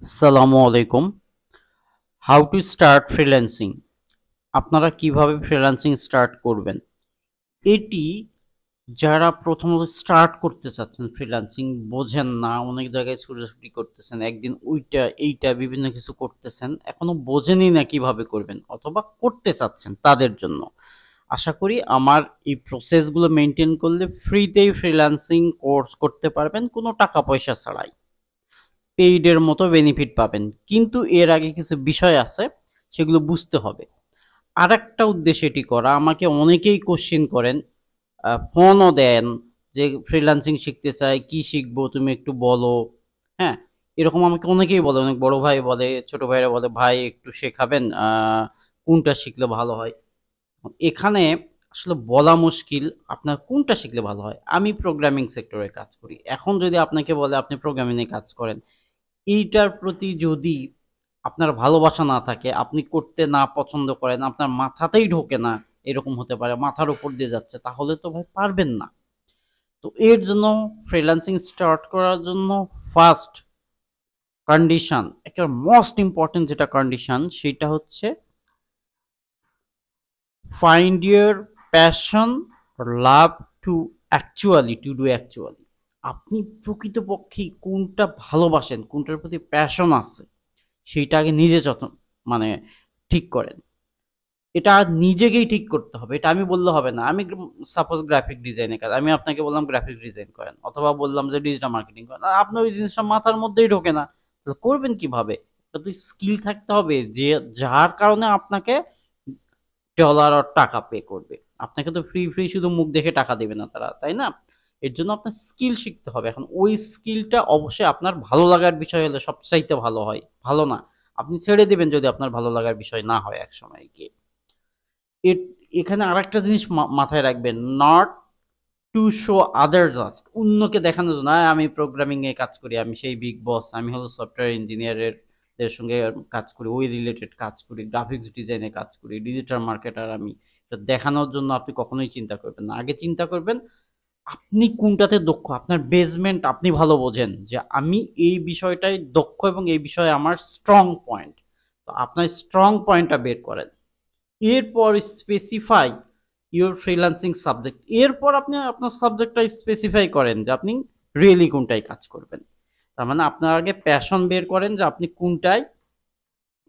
আসসালামু আলাইকুম। How to start freelancing. আপনারা কিভাবে ফ্রিল্যান্সিং স্টার্ট করবেন? এটি যারা প্রথমত স্টার্ট করতে চাচ্ছেন ফ্রিল্যান্সিং, বোঝেন না, অনেক জায়গায় ছুটাছুটি করতেছেন, একদিন ওইটা এইটা বিভিন্ন কিছু করতেছেন, এখনো বোঝেনই না কিভাবে করবেন অথবা করতে চাচ্ছেন, তাদের জন্য আশা করি আমার এই প্রসেসগুলো মেনটেন করলে ফ্রিতেই ফ্রিল্যান্সিং কোর্স করতে পারবেন কোনো টাকা পয়সা ছাড়াই। পেইডের মতো বেনিফিট পাবেন, কিন্তু এর আগে কিছু বিষয় আছে, সেগুলো বুঝতে হবে। আর একটা উদ্দেশ্য এটি করা, আমাকে অনেকেই কোশ্চেন করেন, ফোনও দেন যে ফ্রিল্যান্সিং শিখতে চাই, কি শিখবো তুমি একটু বলো। হ্যাঁ, এরকম আমাকে অনেকেই বলে, অনেক বড় ভাই বলে, ছোট ভাইরা বলে, ভাই একটু শেখাবেন, কোনটা শিখলে ভালো হয়। এখানে আসলে বলা মুশকিল আপনার কোনটা শিখলে ভালো হয়। আমি প্রোগ্রামিং সেক্টরে কাজ করি, এখন যদি আপনাকে বলে আপনি প্রোগ্রামিং এ কাজ করেন, এইটার প্রতি যদি আপনার ভালোবাসা না থাকে, আপনি করতে না পছন্দ করেন, আপনার মাথাতেই ঢোকে না, এরকম হতে পারে, মাথার উপর দিয়ে যাচ্ছে, তাহলে তো ভাই পারবেন না। তো এর জন্য ফ্রিল্যান্সিং স্টার্ট করার জন্য ফার্স্ট কন্ডিশন, একটা মোস্ট ইম্পর্টেন্ট যেটা কন্ডিশন, সেটা হচ্ছে find your passion love to do actually. আপনি প্রকৃতপক্ষে কোনটা ভালোবাসেন, কোনটার প্রতি প্যাশন আছে, সেইটা আগে নিজে যত্ন মানে ঠিক করেন। এটা নিজেকেই ঠিক করতে হবে, এটা আমি বললে হবে না। আমি সাপোজ গ্রাফিক ডিজাইনের কাজ, আমি আপনাকে বললাম গ্রাফিক ডিজাইন করেন, অথবা বললাম যে ডিজিটাল মার্কেটিং করেন, আর আপনার ওই জিনিসটা মাথার মধ্যেই ঢোকে না, তাহলে করবেন কিভাবে? এটা তো স্কিল থাকতে হবে, যে যার কারণে আপনাকে ডলার আর টাকা পে করবে। আপনাকে তো ফ্রি ফ্রি শুধু মুখ দেখে টাকা দেবে না তারা, তাই না? এর জন্য আপনার স্কিল শিখতে হবে। এখন ওই স্কিলটা অবশ্যই আপনার ভালো লাগার বিষয় হলে সবচাইতে ভালো হয়, ভালো না আপনি ছেড়ে দিবেন যদি আপনার ভালো লাগার বিষয় না হয় এক সময় গিয়ে। এখানে আরেকটা জিনিস মাথায় রাখবেন, not to show other, just অন্যকে দেখানোর জন্য, আমি প্রোগ্রামিং এ কাজ করি, আমি সেই বিগ বস, আমি হলো সফটওয়্যার ইঞ্জিনিয়ারের দের সঙ্গে কাজ করি, ওই রিলেটেড কাজ করি, গ্রাফিক্স ডিজাইনে কাজ করি, ডিজিটাল মার্কেটার আমি। এটা দেখানোর জন্য আপনি কখনোই চিন্তা করবেন না। আগে চিন্তা করবেন আপনি কোনটাতে দক্ষ, আপনার বেসমেন্ট আপনি ভালো বোঝেন, যে আমি এই বিষয়টাই দক্ষ এবং এই বিষয়ে আমার স্ট্রং পয়েন্ট। তো আপনার স্ট্রং পয়েন্টটা বের করেন, এরপর স্পেসিফাই ইউর ফ্রিল্যান্সিং সাবজেক্ট। এরপর আপনি আপনার সাবজেক্টটা স্পেসিফাই করেন যে আপনি রিয়েলি কোনটাই কাজ করবেন। তার মানে আপনার আগে প্যাশন বের করেন, যে আপনি কোনটায়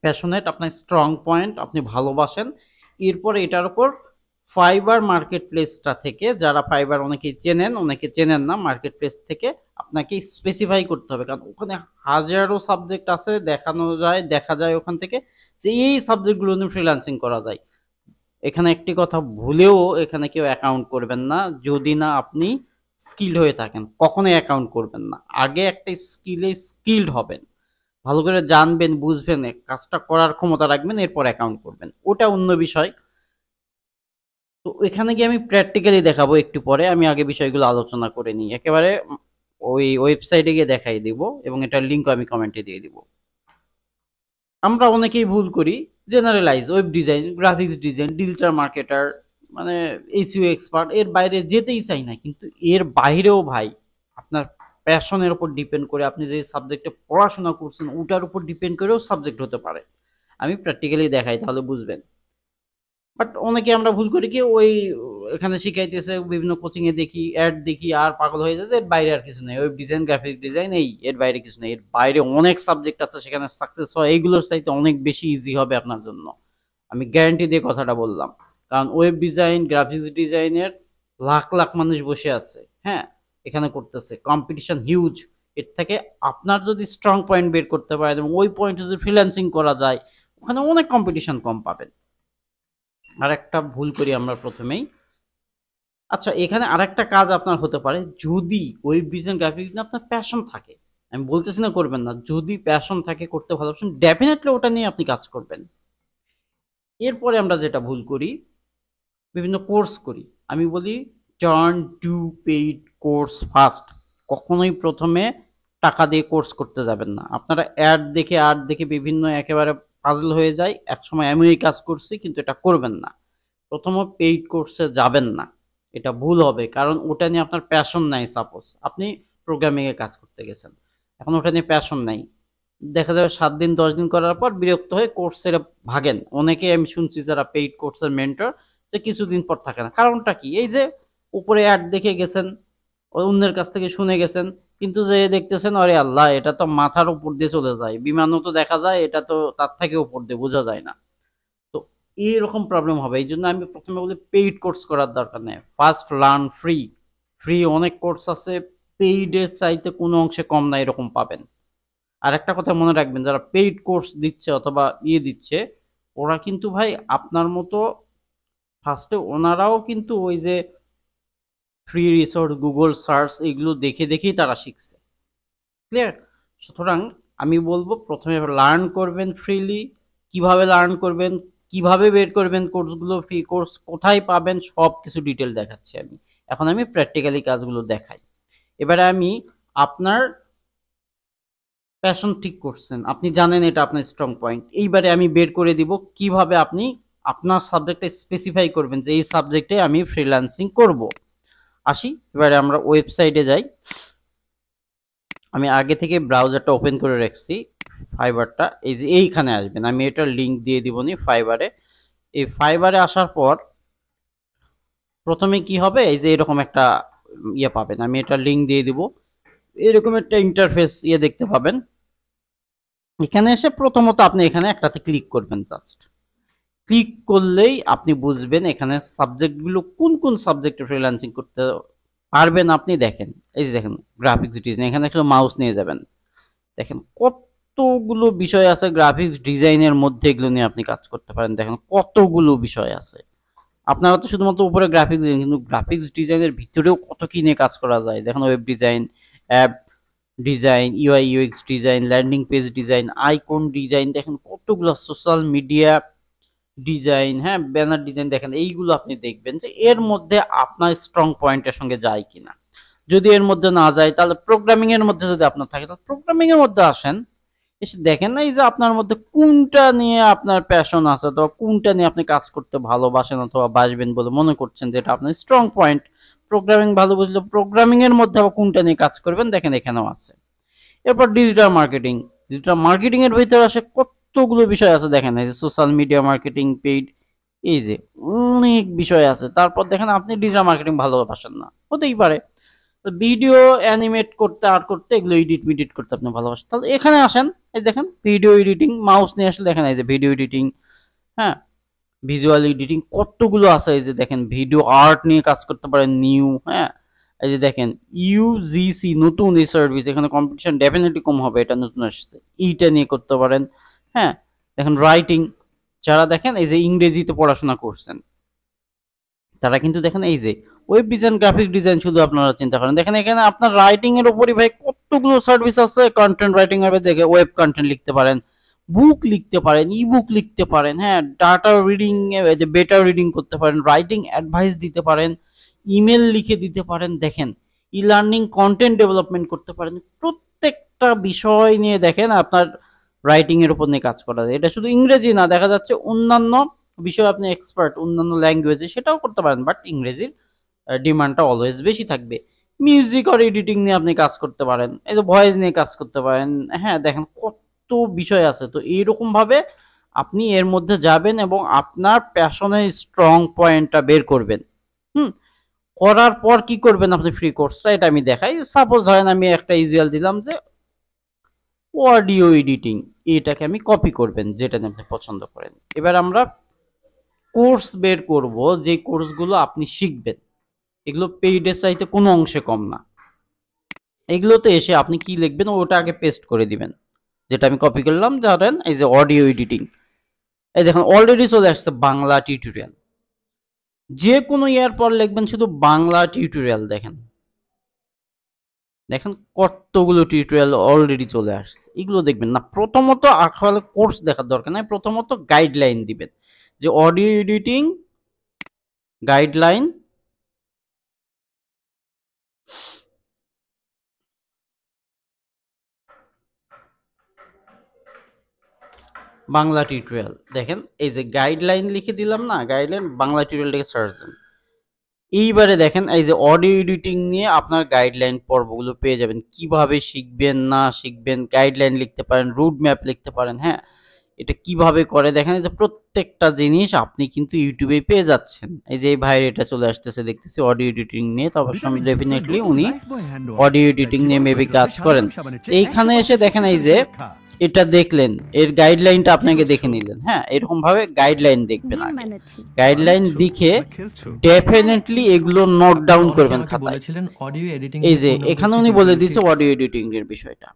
প্যাশনেট, আপনার স্ট্রং পয়েন্ট আপনি ভালোবাসেন। এরপরে এটার উপর ফাইবার মার্কেট প্লেসটা থেকে, যারা ফাইবার অনেকেই চেনেন অনেকে চেনেন না, মার্কেট প্লেস থেকে আপনাকে স্পেসিফাই করতে হবে, কারণ ওখানে হাজারো সাবজেক্ট আছে, দেখানো যায়, দেখা যায় ওখান থেকে যে এই সাবজেক্টগুলো নিয়ে ফ্রিল্যান্সিং করা যায়। এখানে একটি কথা ভুলেও এখানে কেউ অ্যাকাউন্ট করবেন না, যদি না আপনি স্কিল্ড হয়ে থাকেন, কখনোই অ্যাকাউন্ট করবেন না। আগে একটা স্কিলে স্কিল্ড হবেন, ভালো করে জানবেন, বুঝবেন, কাজটা করার ক্ষমতা রাখবেন, এরপর অ্যাকাউন্ট করবেন, ওটা অন্য বিষয়। তো এখানে গিয়ে আমি প্র্যাকটিক্যালি দেখাবো একটু পরে, আমি আগে বিষয়গুলো আলোচনা করে নিই একেবারে। ওই ওয়েবসাইটে গিয়ে দেখাই দিব, এবং এটার লিঙ্ক আমি কমেন্টে দিয়ে দিব। আমরা অনেকেই ভুল করি, generalise web design, graphics design, digital marketer, মানে এসইও এক্সপার্ট, এর বাইরে যেতেই চাই না। কিন্তু এর বাইরেও ভাই আপনার প্যাশনের উপর ডিপেন্ড করে, আপনি যে সাবজেক্টে পড়াশোনা করছেন ওটার উপর ডিপেন্ড করেও সাবজেক্ট হতে পারে। আমি প্র্যাকটিক্যালি দেখাই, তাহলে বুঝবেন। বাট অনেকে আমরা ভুল করি কি, ওই এখানে শিখাইতেছে, বিভিন্ন কোচিং এ দেখি, অ্যাড দেখি, আর পাগল হয়ে যাচ্ছে, এর বাইরে আর কিছু নেই, ওয়েব ডিজাইন, গ্রাফিক ডিজাইন, এই এর বাইরে কিছু নেই। এর বাইরে অনেক সাবজেক্ট আছে, সেখানে সাকসেস হয় এইগুলোর চাইতে অনেক বেশি ইজি হবে আপনার জন্য, আমি গ্যারান্টি দিয়ে কথাটা বললাম। কারণ ওয়েব ডিজাইন, গ্রাফিক্স ডিজাইনের লাখ লাখ মানুষ বসে আছে, হ্যাঁ, এখানে করতেছে, কম্পিটিশন হিউজ। এর থেকে আপনার যদি স্ট্রং পয়েন্ট বের করতে পারেন এবং ওই পয়েন্টে যদি ফ্রিল্যান্সিং করা যায়, ওখানে অনেক কম্পিটিশন কম পাবেন। আর একটা ভুল করি আমরা প্রথমেই। আচ্ছা, এখানে আরেকটা কাজ আপনার হতে পারে, যদি ওয়েব ডিজাইন, গ্রাফিক্স নিয়ে আপনার প্যাশন থাকে, আমি বলতেছি না করবেন না, যদি প্যাশন থাকে, করতে ভালোবাসেন, ডেফিনেটলি ওটা নিয়ে আপনি কাজ করবেন। এরপরে আমরা যেটা ভুল করি, বিভিন্ন কোর্স করি। আমি বলি turn to paid course first. কখনোই প্রথমে টাকা দিয়ে কোর্স করতে যাবেন না। আপনারা অ্যাড দেখে বিভিন্ন একেবারে পাজল হয়ে যায়, একসময় আমি এই কাজ করছি, কিন্তু এটা করবেন না। প্রথমে পেইড কোর্সে যাবেন না, এটা ভুল হবে, কারণ ওটা নিয়ে আপনার প্যাশন নাই। সাপোজ আপনি প্রোগ্রামিং এ কাজ করতে গেছেন, এখন ওটা নিয়ে প্যাশন নাই, দেখা যাবে 7 দিন 10 দিন করার পর বিরক্ত হয়ে কোর্স ছেড়ে ভাগেন। অনেকেই আমি শুনছি যারা পেইড কোর্সের মেন্টর, যে কিছুদিন পর থাকে না। কারণটা কি? এই যে উপরে অ্যাড দেখে গেছেন, অন্যের কাছ থেকে শুনে গেছেন, কিন্তু যে দেখতেছেন আরে আল্লাহ, এটা তো মাথার উপর দিয়ে চলে যায়, বিমানও তো দেখা যায়, এটা তো তার থেকে উপর দিয়ে বোঝা যায় না। তো এইরকম প্রবলেম হবে। এই জন্য আমি প্রথমে বলি পেইড কোর্স করার দরকার নেই, ফার্স্ট লার্ন ফ্রি। ফ্রি অনেক কোর্স আছে, পেইডের চাইতে কোনো অংশে কম না এরকম পাবেন। আর একটা কথা মনে রাখবেন, যারা পেইড কোর্স দিচ্ছে অথবা দিচ্ছে, ওরা কিন্তু ভাই আপনার মতো ফার্স্টে ওনারাও কিন্তু ওই যে ফ্রি রিসোর্স, গুগল সার্চ, এগুলো দেখে দেখেই তারা শিখছে। ক্লিয়ার? সুতরাং আমি বলবো প্রথমে লার্ন করবেন ফ্রিলি। কিভাবে লার্ন করবেন, কিভাবে বের করবেন কোর্সগুলো, ফ্রি কোর্স কোথায় পাবেন, সব কিছু ডিটেল দেখাচ্ছি আমি। এখন আমি প্র্যাকটিক্যালি কাজগুলো দেখাই। এবারে আমি আপনার প্যাশন ঠিক করছেন, আপনি জানেন এটা আপনার স্ট্রং পয়েন্ট। এইবারে আমি বের করে দিব কিভাবে আপনি আপনার সাবজেক্টে স্পেসিফাই করবেন যে এই সাবজেক্টে আমি ফ্রিল্যান্সিং করব। আসি, এবারে আমরা ওয়েবসাইটে যাই। আমি আগে থেকে ব্রাউজারটা ওপেন করে রাখছি, ফাইবারটা। এই যে এইখানে আসবেন, আমি এটার লিঙ্ক দিয়ে দিব নি ফাইবারে। এই ফাইবারে আসার পর প্রথমে কি হবে, এই যে এরকম একটা ইয়ে পাবেন, আমি এটার লিঙ্ক দিয়ে দিব। এরকম একটা ইন্টারফেস দেখতে পাবেন। এখানে এসে প্রথমত আপনি এখানে একটাতে ক্লিক করবেন। জাস্ট ক্লিক করলেই আপনি বুঝবেন এখানে সাবজেক্টগুলো কোন কোন সাবজেক্টে ফ্রিল্যান্সিং করতে পারবেন। আপনি দেখেন, এই যে দেখেন গ্রাফিক্স ডিজাইন, এখানে একটা মাউস নিয়ে যাবেন। দেখেন কতগুলো বিষয় আছে গ্রাফিক্স ডিজাইনের মধ্যে, এগুলো নিয়ে আপনি কাজ করতে পারেন। দেখেন কতগুলো বিষয় আছে। আপনারা তো শুধুমাত্র উপরে গ্রাফিক্স ডিজাইন, কিন্তু গ্রাফিক্স ডিজাইনের ভিতরেও কত কি নিয়ে কাজ করা যায়। দেখেন web design, app design, UI UX design, landing page design, icon design, দেখেন কতগুলো সোশ্যাল মিডিয়া ডিজাইন, হ্যাঁ, ব্যানার ডিজাইন। দেখেন এইগুলো আপনি দেখবেন যে এর মধ্যে আপনার স্ট্রং পয়েন্টের সঙ্গে যায় কিনা। যদি এর মধ্যে না যায়, তাহলে প্রোগ্রামিং এর মধ্যে যদি আপনার থাকে, তাহলে প্রোগ্রামিং এর মধ্যে আসেন। এসে দেখেন না এই যে আপনার মধ্যে কোনটা নিয়ে আপনার প্যাশন আছে, অথবা কোনটা নিয়ে আপনি কাজ করতে ভালোবাসেন অথবা বাসবেন বলে মনে করছেন যে এটা আপনার স্ট্রং পয়েন্ট। প্রোগ্রামিং ভালো বুঝলে প্রোগ্রামিং এর মধ্যে আবার কোনটা নিয়ে কাজ করবেন, দেখেন এখানেও আছে। এরপর ডিজিটাল মার্কেটিং। ডিজিটাল মার্কেটিং এর ভিতরে আসে কতগুলো বিষয় আছে। দেখেন এই যে সোশ্যাল মিডিয়া মার্কেটিং, পেইড, এই যে অনেক বিষয় আছে। তারপর দেখেন আপনি ডিজিটাল মার্কেটিং ভালোবাসেন না, হতেই পারে। ভিডিও অ্যানিমেট করতে, আর্ট করতে, এগুলো এডিট মিডিট করতে আপনি ভালোবাসেন, তাহলে এখানে আসেন। এই দেখেন ভিডিও এডিটিং, মাউস নিয়ে আসলে দেখেন এই যে ভিডিও এডিটিং, হ্যাঁ, ভিজুয়াল এডিটিং কতগুলো আছে। এই যে দেখেন ভিডিও আর্ট নিয়ে কাজ করতে পারেন, নিউ, হ্যাঁ। এই যে দেখেন ইউজিসি, নতুন এই সার্ভিস, এখানে কম্পিটিশন ডেফিনেটলি কম হবে, এটা নতুন আসছে, এইটা নিয়ে করতে পারেন। হ্যাঁ, দেখেন রাইটিং, যারা দেখেন এই যে ইংরেজিতে পড়াশোনা করছেন, তারা কিন্তু দেখেন এই যে ওয়েব ডিজাইন, গ্রাফিক ডিজাইন শুধু আপনারা চিন্তা করেন। দেখেন এখানে আপনার রাইটিং এর উপরই ভাই কতগুলো সার্ভিস আছে। কন্টেন্ট রাইটিং এর দেখে ওয়েব কন্টেন্ট লিখতে পারেন, বুক লিখতে পারেন, ই বুক লিখতে পারেন, হ্যাঁ, ডাটা রিডিং, বেটা রিডিং করতে পারেন, রাইটিং অ্যাডভাইস দিতে পারেন, ইমেল লিখে দিতে পারেন। দেখেন ই লার্নিং কন্টেন্ট ডেভেলপমেন্ট করতে পারেন। প্রত্যেকটা বিষয় নিয়ে দেখেন আপনার রাইটিং এর উপর নিয়ে কাজ করা যায়। এটা শুধু ইংরেজি না, দেখা যাচ্ছে অন্যান্য বিষয় আপনি এক্সপার্ট, অন্যান্য ল্যাঙ্গুয়েজে সেটাও করতে পারেন, বাট ইংরেজির ডিমান্ডটা অলওয়েজ বেশি থাকবে। মিউজিক আর এডিটিং নিয়ে আপনি কাজ করতে পারেন, এই যে ভয়েস নিয়ে কাজ করতে পারেন। হ্যাঁ, দেখেন কত বিষয় আছে। তো এইরকম ভাবে আপনি এর মধ্যে যাবেন এবং আপনার প্যাশনের স্ট্রং পয়েন্টটা বের করবেন। হুম, করার পর কি করবেন আপনি ফ্রি কোর্সটা, এটা আমি দেখাই। সাপোজ ধরেন আমি একটা ইউজুয়াল দিলাম যে অডিও এডিটিং, এটাকে আমি কপি করবেন যেটা আপনি পছন্দ করেন। এবার আমরা কোর্স বের করব, যে কোর্সগুলো আপনি শিখবেন, এগুলো পেইডের চাইতে কোনো অংশে কম না। এগুলোতে এসে আপনি কি লিখবেন ওটা আগে পেস্ট করে দিবেন, যেটা আমি কপি করলাম। ধরেন এই যে অডিও এডিটিং, এই দেখুন অলরেডি চলে আসছে বাংলা টিউটোরিয়াল। যে কোনো ইয়ার পর লিখবেন শুধু বাংলা টিউটোরিয়াল। দেখেন দেখেন কতগুলো টিউটোরিয়াল অলরেডি চলে আসছে। এগুলো দেখবেন না, প্রথমত আসলে কোর্স দেখার দরকার নাই, প্রথমত গাইডলাইন দিবেন যে audio editing guideline, Bangla tutorial. দেখেন এই যে গাইডলাইন লিখে দিলাম না, গাইডলাইন বাংলা টিউটোরিয়াল থেকে সার্চ দেন। এইবারে দেখেন এই যে অডিও এডিটিং নিয়ে আপনার গাইডলাইন পর্বগুলো পেয়ে যাবেন, কিভাবে শিখবেন না শিখবেন, গাইডলাইন লিখতে পারেন, রুট ম্যাপ লিখতে পারেন। হ্যাঁ, এটা কিভাবে করে দেখেন, এই যে প্রত্যেকটা জিনিস আপনি কিন্তু ইউটিউবে পেয়ে যাচ্ছেন। এই যে এই ভাইয়ের এটা চলে আসতেছে দেখতেছি অডিও এডিটিং নিয়ে, তো অবশ্যই ডেফিনেটলি উনি অডিও এডিটিং নিয়ে মেবি কাজ করেন। এইখানে এসে দেখেন এই যে এটা দেখলেন, এর গাইডলাইনটা আপনাকে দেখে নিলেন। হ্যাঁ, এরকম ভাবে গাইডলাইন দেখবেন আগে, গাইডলাইন দেখে ডেফিনেটলি এগুলো নোট ডাউন করবেন খাতায়। এই যে এখানে উনি বলে দিয়েছে অডিও এডিটিং এর বিষয়টা।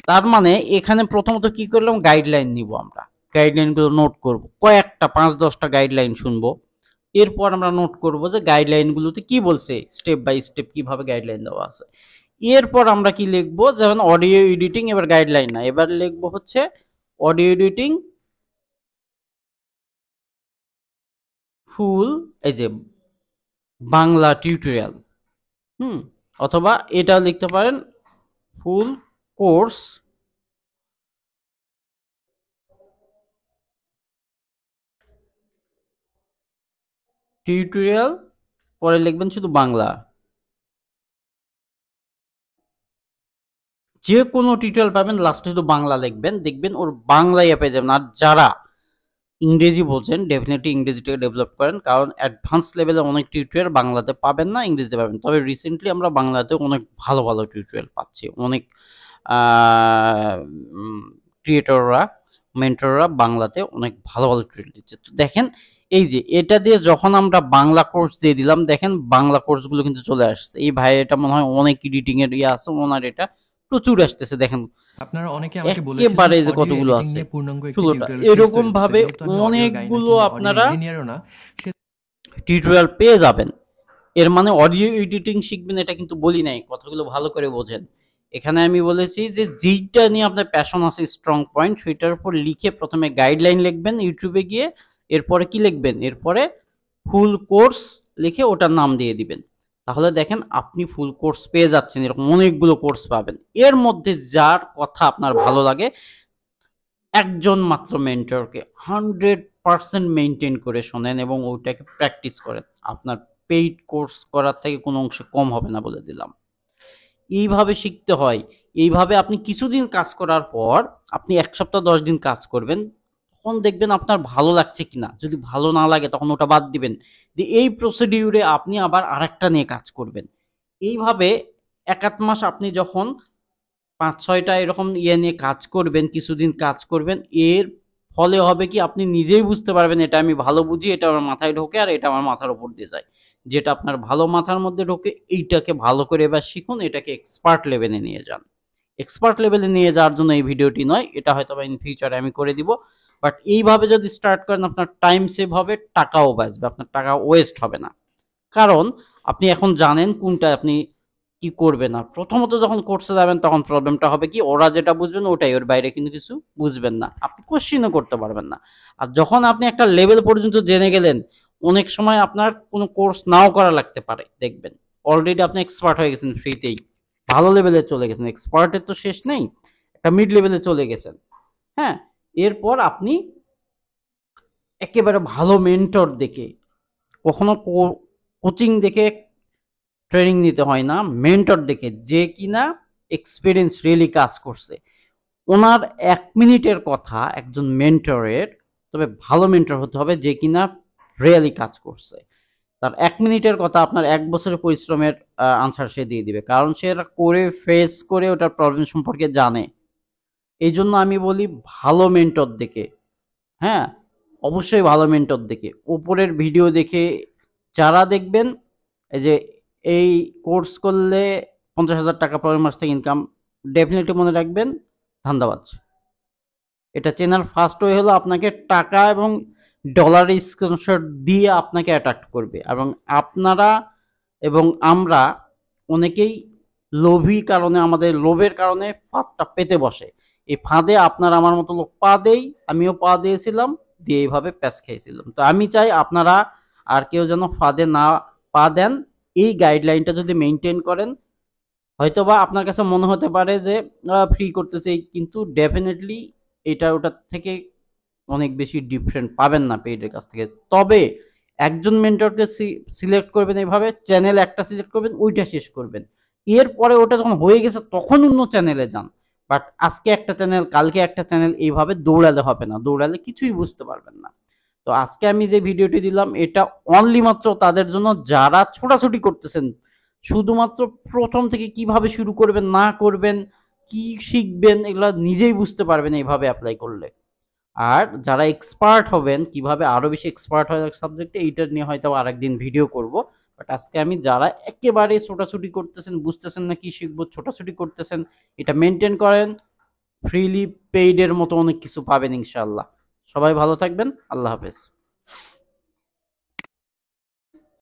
তার মানে এখানে প্রথমত কি করলাম, গাইডলাইন নিব, আমরা গাইডলাইনগুলো নোট করব, কয়েকটা 5-10টা গাইডলাইন শুনবো, এরপর আমরা নোট করব যে গাইডলাইনগুলোতে কি বলছে, স্টেপ বাই স্টেপ কিভাবে গাইডলাইন দেওয়া আছে। এরপর আমরা কি লিখবো, যেমন অডিও এডিটিং, এবার গাইডলাইন না, এবার লিখবো হচ্ছে অডিও এডিটিং ফুল, এই যে বাংলা টিউটোরিয়াল, অথবা এটাও লিখতে পারেন ফুল কোর্স টিউটোরিয়াল, পরে লিখবেন শুধু বাংলা, যে কোনো টিউটোরিয়াল পাবেন লাস্টে শুধু বাংলা লিখবেন, দেখবেন ওর বাংলায় পেয়ে যাবেন। আর যারা ইংরেজি বলছেন ডেফিনেটলি ইংরেজিটাকে ডেভেলপ করেন, কারণ অ্যাডভান্স লেভেলে অনেক টিউটোরিয়াল বাংলাতে পাবেন না, ইংরেজিতে পাবেন। তবে রিসেন্টলি আমরা বাংলাতে অনেক ভালো ভালো টিউটোরিয়াল পাচ্ছি, অনেক ক্রিয়েটররা, মেন্টররা বাংলাতে অনেক ভালো ভালো টিউটোরিয়াল দিচ্ছে। তো দেখেন এই যে এটা দিয়ে যখন আমরা বাংলা কোর্স দিয়ে দিলাম, দেখেন বাংলা কোর্সগুলো কিন্তু চলে আসছে। এই ভাই এটা মনে হয় অনেক এডিটিং এর ইয়ে আছে, ওনার এটা প্রচুর আসতেছে। দেখেন আপনারা অনেকে আমাকে একেবারে যে কতগুলো আছে, 16টা, এরকম ভাবে অনেকগুলো আপনারা টিউটোরিয়াল পেয়ে যাবেন। এর মানে অডিও এডিটিং শিখবেন এটা কিন্তু বলি নাই, কথাগুলো ভালো করে বোঝেন। এখানে আমি বলেছি যে যেইটা নিয়ে আপনার প্যাশন আছে, স্ট্রং পয়েন্ট, সেটার উপর লিখে প্রথমে গাইডলাইন লিখবেন ইউটিউবে গিয়ে, এরপরে কি লিখবেন, এরপরে ফুল কোর্স লিখে ওটার নাম দিয়ে দিবেন। তাহলে দেখেন আপনি ফুল কোর্স পেয়ে যাচ্ছেন, এরকম অনেকগুলো কোর্স পাবেন। এর মধ্যে যার কথা আপনার ভালো লাগে, একজন মাত্র মেন্টরকে 100% মেনটেন করে শোনেন এবং ওইটাকে প্র্যাকটিস করেন, আপনার পেইড কোর্স করার থেকে কোনো অংশে কম হবে না বলে দিলাম। এইভাবে শিখতে হয়। এইভাবে আপনি কিছুদিন কাজ করার পর, আপনি 1 সপ্তাহ 10 দিন কাজ করবেন, তখন দেখবেন আপনার ভালো লাগছে কিনা। যদি ভালো না লাগে তখন ওটা বাদ দিবেন, দিয়ে এই প্রসিডিউরে আপনি আবার আরেকটা নিয়ে কাজ করবেন। এইভাবে 1-8 মাস আপনি যখন 5-6টা এরকম ইয়ে নিয়ে কাজ করবেন, কিছুদিন কাজ করবেন, এর ফলে হবে কি, আপনি নিজেই বুঝতে পারবেন এটা আমি ভালো বুঝি, এটা আমার মাথায় ঢোকে, আর এটা আমার মাথার উপর দিয়ে যায়। যেটা আপনার ভালো মাথার মধ্যে ঢোকে এইটাকে ভালো করে এবার শিখুন, এটাকে এক্সপার্ট লেভেলে নিয়ে যান। এক্সপার্ট লেভেলে নিয়ে যাওয়ার জন্য এই ভিডিওটি নয়, এটা হয়তো ইন ফিউচারে আমি করে দিব। বাট এইভাবে যদি স্টার্ট করেন, আপনার টাইম সেভ হবে, টাকাও বাঁচবে, আপনার টাকা ওয়েস্ট হবে না। কারণ আপনি এখন জানেন কোনটা আপনি কি করবেন না। প্রথমত যখন কোর্সে যাবেন তখন প্রবলেমটা হবে কি, ওরা যেটা বুঝবেন ওটাই, ওর বাইরে কিন্তু কিছু বুঝবেন না, আপনি কোশ্চিনও করতে পারবেন না। আর যখন আপনি একটা লেভেল পর্যন্ত জেনে গেলেন, অনেক সময় আপনার কোনো কোর্স নাও করা লাগতে পারে, দেখবেন অলরেডি আপনি এক্সপার্ট হয়ে গেছেন, ফ্রিতেই ভালো লেভেলে চলে গেছেন। এক্সপার্টের তো শেষ নেই, একটা মিড লেভেলে চলে গেছেন। হ্যাঁ, এরপর আপনি একেবারে ভালো মেন্টর দেখে, কখনো কোচিং দেখে ট্রেনিং নিতে হয় না, মেন্টর দেখে, যে কিনা এক্সপিরিয়েন্স রিয়েলি কাজ করছে। ওনার 1 মিনিটের কথা একজন মেন্টরের, তবে ভালো মেন্টর হতে হবে যে কিনা রিয়েলি কাজ করছে। তার 1 মিনিটের কথা আপনার 1 বছরের পরিশ্রমের আনসার সে দিয়ে দিবে, কারণ সে এটা করে ফেস করে ওটার প্রবলেম সম্পর্কে জানে। এই জন্য আমি বলি ভালো মেন্টর দেখে, হ্যাঁ অবশ্যই ভালো মেন্টর দেখে। উপরের ভিডিও দেখে যারা দেখবেন, এই যে এই কোর্স করলে 50,000 টাকা পরের মাস থেকে ইনকাম, ডেফিনেটলি মনে রাখবেন ধান্দাবাজ। এটা চেনার ফার্স্ট ওয়ে হলো আপনাকে টাকা এবং ডলারের স্ক্রিনশট দিয়ে আপনাকে অ্যাট্রাক্ট করবে। এবং আপনারা এবং আমরা অনেকেই লোভী কারণে, আমাদের লোভের কারণে ফাঁদটা পেতে বসে। এই ফাঁদে আপনার আমার মতো লোক পা দেই, আমিও পা দিয়েছিলাম, দিয়ে এইভাবে প্যাচ খেয়েছিলাম। তো আমি চাই আপনারা আর কেউ যেন ফাঁদে না পা দেন। এই গাইডলাইনটা যদি মেনটেন করেন, হয়তোবা আপনার কাছে মনে হতে পারে যে ফ্রি করতেছে, কিন্তু ডেফিনেটলি এটা ওটার থেকে অনেক বেশি ডিফারেন্ট পাবেন না পেইডের কাছ থেকে। তবে একজন মেন্টরকে সিলেক্ট করবেন, এইভাবে চ্যানেল একটা সিলেক্ট করবেন, ওইটা শেষ করবেন। এরপরে ওটা যখন হয়ে গেছে তখন অন্য চ্যানেলে যান। বাট আজকে একটা চ্যানেল, কালকে একটা চ্যানেল, এইভাবে দৌড়ালে হবে না, দৌড়ালে কিছুই বুঝতে পারবেন না। তো আজকে আমি যে ভিডিওটি দিলাম এটা অনলি মাত্র তাদের জন্য যারা ছোটাছুটি করতেছেন, শুধুমাত্র প্রথম থেকে কিভাবে শুরু করবেন না করবেন, কি শিখবেন, এগুলা নিজেই বুঝতে পারবেন এইভাবে অ্যাপ্লাই করলে। আর যারা এক্সপার্ট হবেন, কিভাবে আরো বেশি এক্সপার্ট হয় সাবজেক্টে, এইটা নিয়ে হয়তো আরেকদিন ভিডিও করব। বাট আজকে আমি যারা একেবারে ছোটাছুটি করতেছেন, বুঝতেছেন না কি শিখবো, ছোটাছুটি করতেছেন, এটা মেনটেন করেন, ফ্রিলি পেইডের মতো অনেক কিছু পাবেন ইনশাআল্লাহ। সবাই ভালো থাকবেন, আল্লাহ হাফেজ।